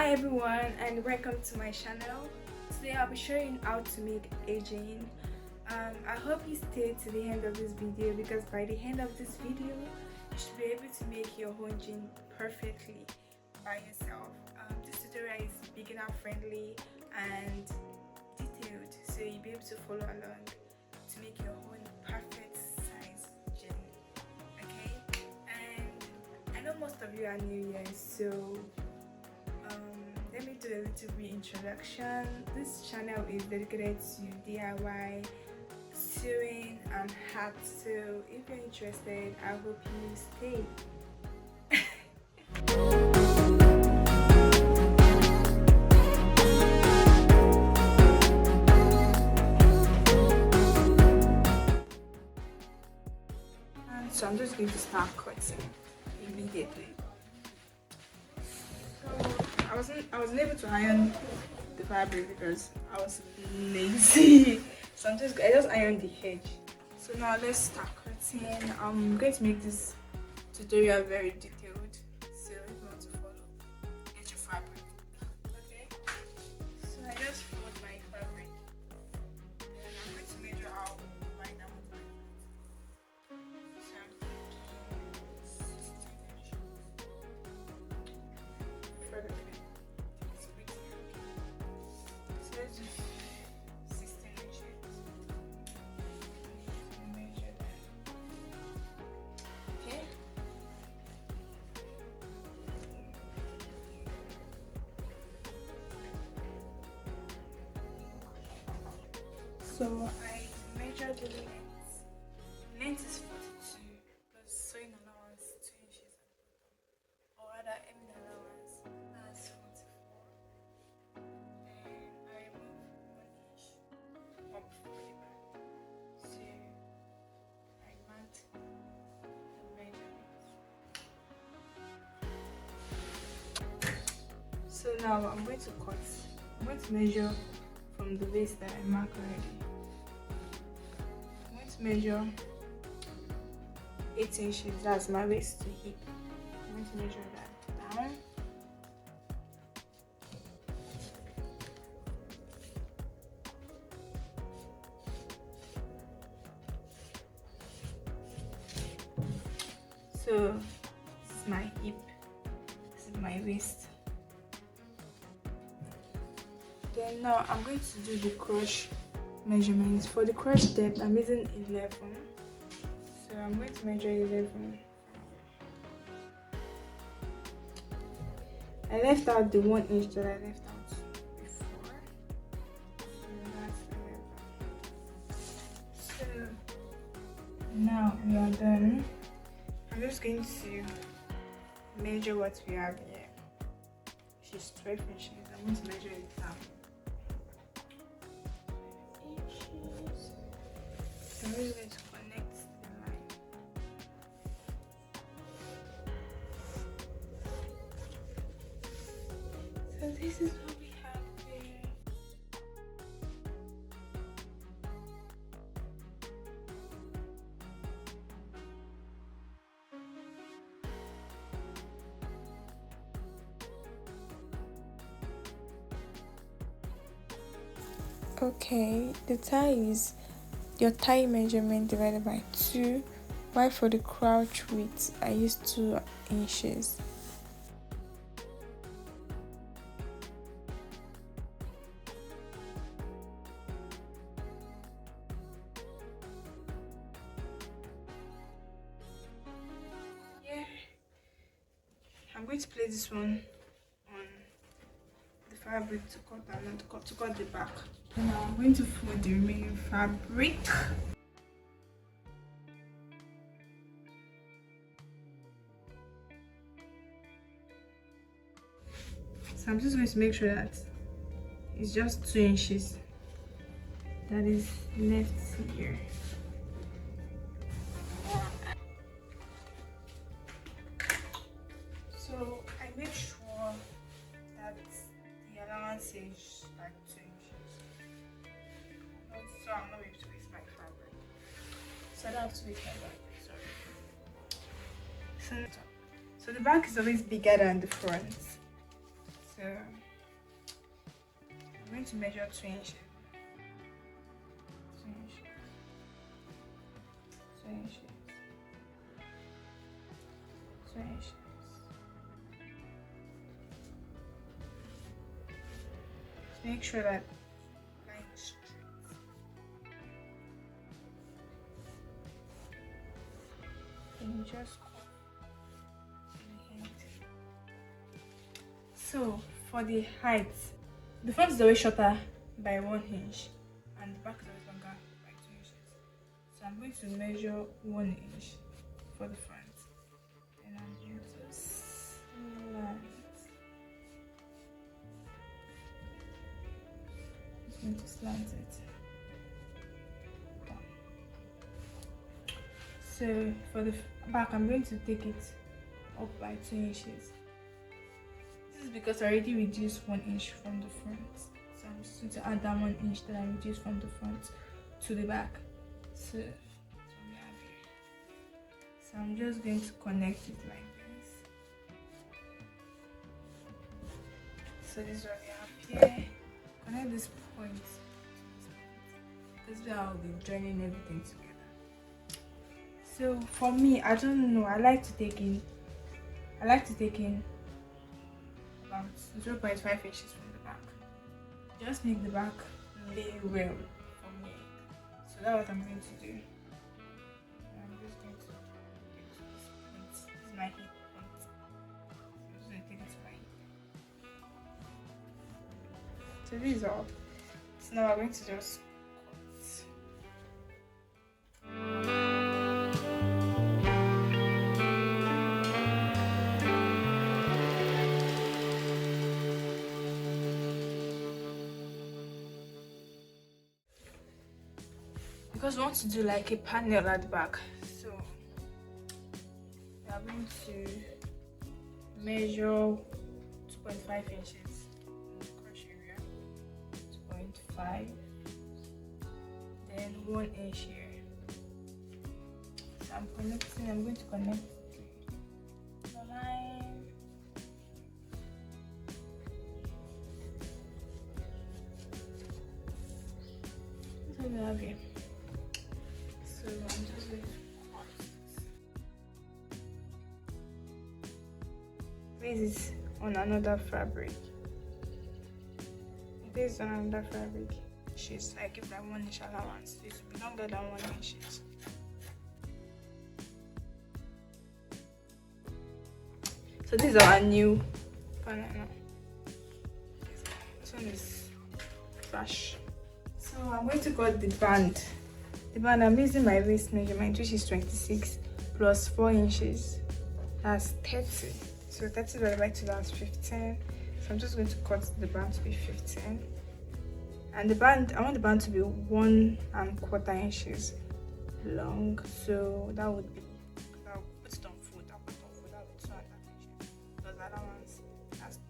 Hi everyone and welcome to my channel. Today I'll be showing how to make a jean. I hope you stay to the end of this video because by the end of this video you should be able to make your own jean perfectly by yourself. This tutorial is beginner friendly and detailed, so you'll be able to follow along to make your own perfect size jean. Okay, and I know most of you are new here, so let me do a little reintroduction. This channel is dedicated to DIY, sewing and hats, so if you're interested, I hope you stay. And so I'm just going to start cutting immediately. I wasn't able to iron the fabric because I was lazy. So I just ironed the edge. So now let's start cutting. I'm going to make this tutorial very detailed. So if you want to follow, get your fabric. Okay. So I just fold my fabric. And I'm going to measure out right now. So I'm thinking 16 inches. Perfect. So let's do 16 inches. Measure that. Okay. So I measured the length. Length is 42 plus sewing allowance 2 inches at the bottom, or rather hemming allowance that's 44. And I remove 1 inch up for the back. So I marked the measurement. So now I'm going to cut. I'm going to measure from the waist that I marked already. I'm going to measure 8 inches. That's my waist to hip. I'm going to measure that down. So this is my hip, this is my waist. Then now I'm going to do the crotch measurements. For the crotch depth, I'm using 11. So I'm going to measure 11. I left out the 1 inch that I left out before. So that's 11. So now we are done. I'm just going to measure what we have here, which is 12 inches. I'm going to measure it down. Inches. I'm just going to connect the line. So this is what we have here. Okay, the tie is your tie measurement divided by 2, while for the crotch width I used 2 inches. Yeah, I'm going to place this one on the fabric to cut and not to cut the back. Now I'm going to fold the remaining fabric. So I'm just going to make sure that it's just 2 inches that is left here. So I make sure that the allowance is like 2 inches. So I'm not able to waste my fabric. So I don't have to waste my fabric, sorry. So the back is always bigger than the front. So I'm going to measure 2 inches. 2 inches. 2 inches. 2 inches. Make sure that line is straight. And you just so for the height, the front is always shorter by 1 inch and the back is always longer by 2 inches. So I'm going to measure 1 inch for the front and I'm going to slant. I'm going to slant it. So for the back, I'm going to take it up by 2 inches. This is because I already reduced 1 inch from the front. So I'm just going to add that 1 inch that I reduced from the front to the back. So I'm just going to connect it like this. So this is what we have here. Connect this point to this point. This is how I'll be joining everything together. So for me, I don't know, I like to take in about 0.5 inches from the back. Just make the back lay well for me. So that's what I'm going to do. I'm just going to take it to this point. This is my hip point. So I'm just going to take it to my hip. So this is all. So now we're going to just cut. Because we want to do like a panel at the back, so we are going to measure 2.5 inches in the crotch area, 2.5, then 1 inch here. So I'm going to connect the line. That's what we have here. So I'm just going to place it on another fabric. This is on another fabric. I give that 1 inch allowance. This will be longer than 1 inch. So this is our new banana. This one is trash. So I'm going to cut the band. The band, I'm using my waist measurement, which is 26 plus 4 inches. That's 30. So 30 divided to that's 15. So I'm just going to cut the band to be 15. And the band, I want the band to be 1¼ inches long. So that would be, I'll put it on foot. That would be 2½ inches. Because the other one's that's 3½.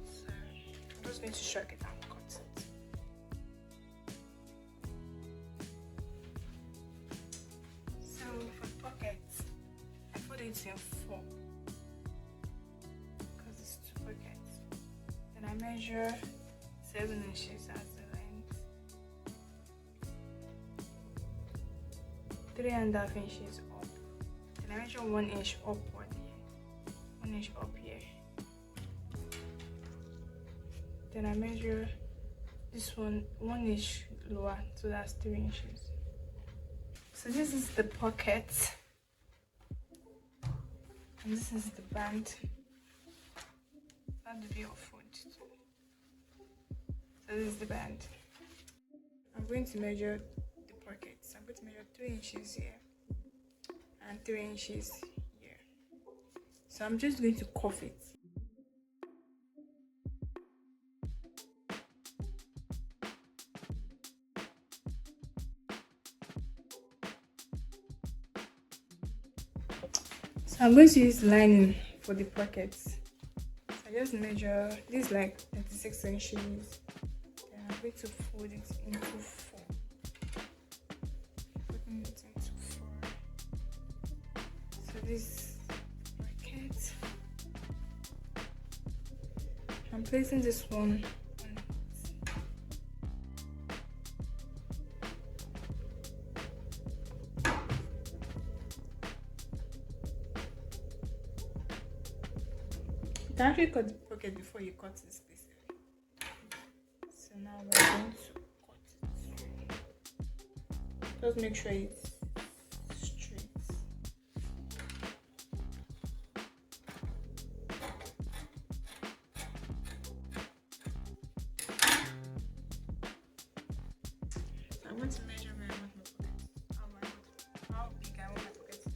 So I'm just going to shrug it and cut it. So for the pockets, I put it in 4 because it's 2 pockets. Then I measure 7 inches as the length, 3½ inches up. Then I measure 1 inch upward here, 1 inch up here. Then I measure this one 1 inch lower, so that's 3 inches. So this is the pocket, and this is the band. That's the view of food too. So this is the band. I'm going to measure the pockets. I'm going to measure 3 inches here and 3 inches here. So I'm just going to cuff it. So I'm going to use lining for the pockets. So I just measure this like 26 inches. Then I'm going to fold it into 4. Putting it into 4. So this pocket, I'm placing this one on can actually cut the pocket before you cut this piece. So now we're going to cut it. Just make sure it's straight. So I'm going to measure where I want my pocket. How big I want my pocket to be.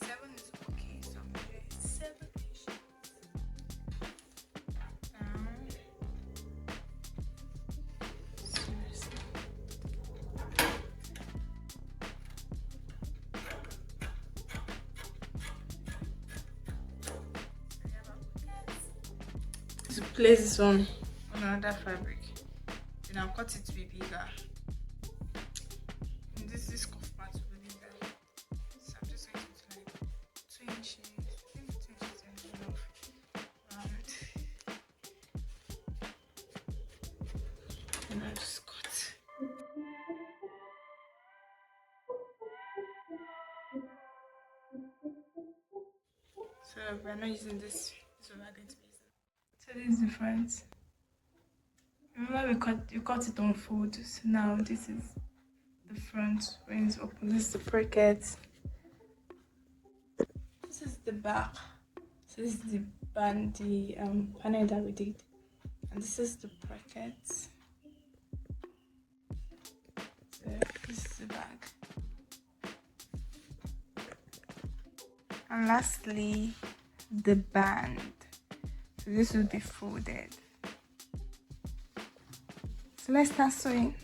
7 is okay, so I'm measuring 7 inches. To place this on another fabric, then I'll cut it to be bigger. And this cuff part will be bigger. So I'm just going to do like 2 inches. Maybe 2 inches and enough. And I'll just cut. So we're not using this. This one we're going to be using. So this is the front. Remember you cut it on fold. So now this is the front when it's open. This is the pocket. This is the back. So this is the band, the panel that we did, and this is the pocket. So this is the back. And lastly, the band. So this will be folded. So let's start sewing.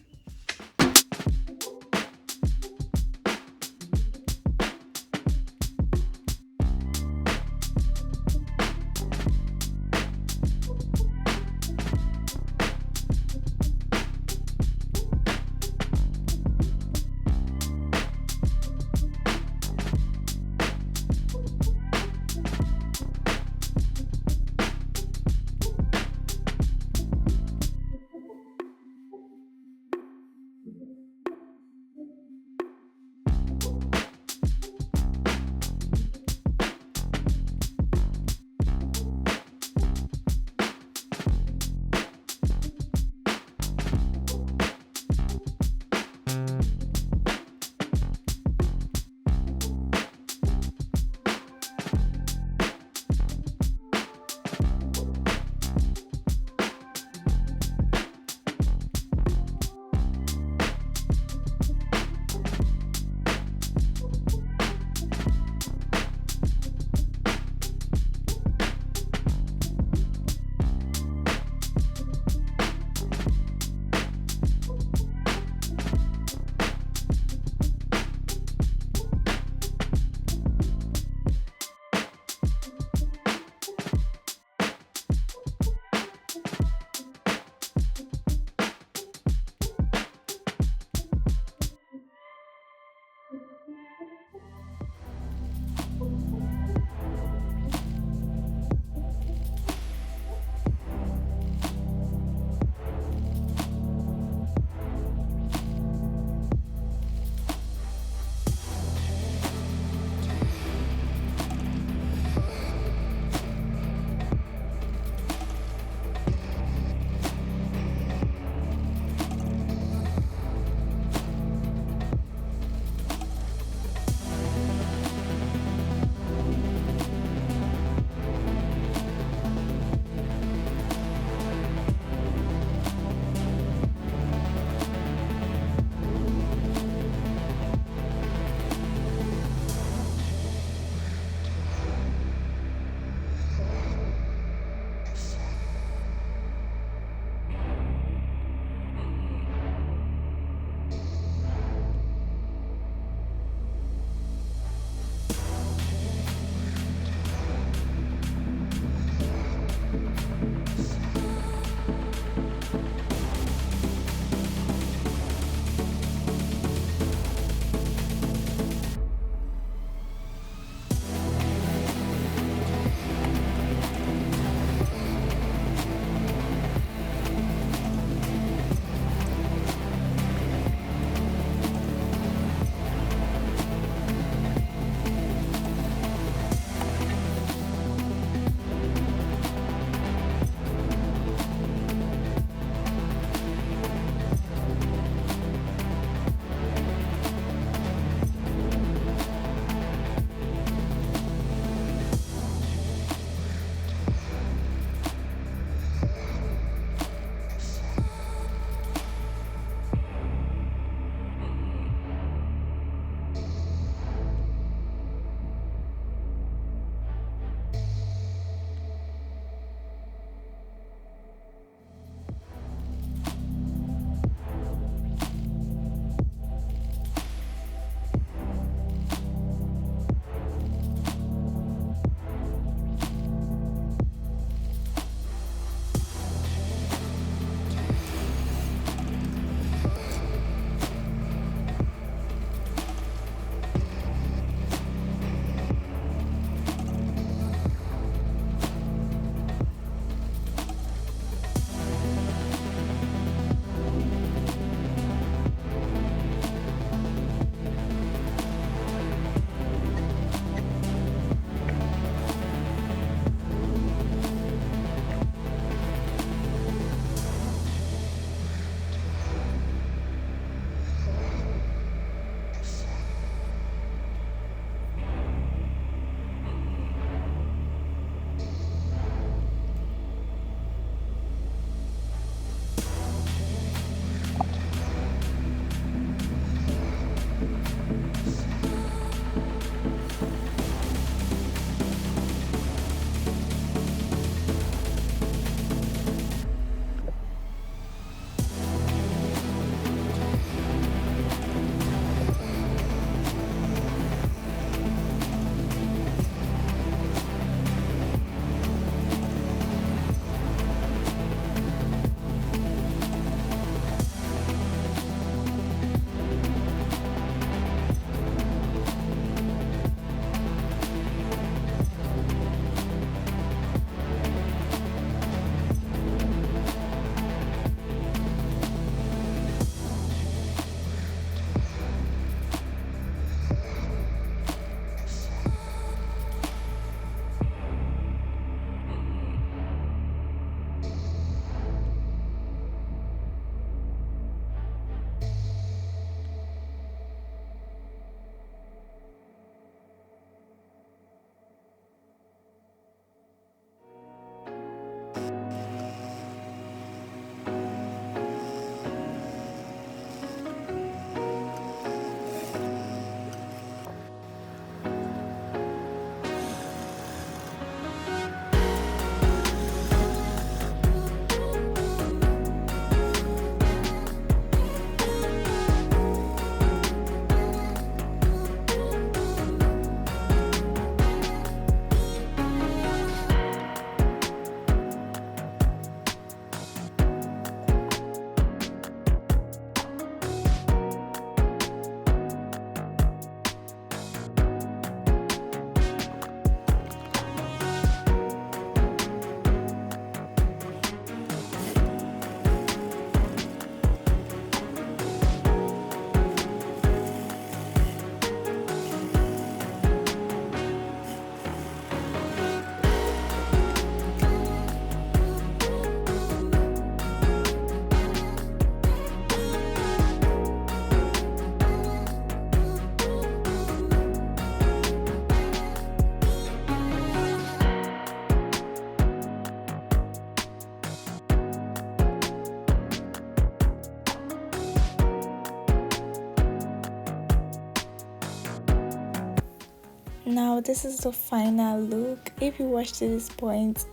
now this is the final look. If you watched to this point,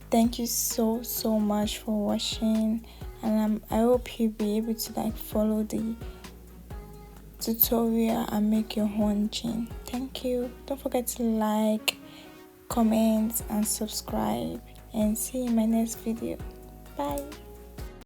thank you so much for watching, and I hope you'll be able to like follow the tutorial and make your own jean. Thank you. Don't forget to like, comment and subscribe, and see you in my next video. Bye.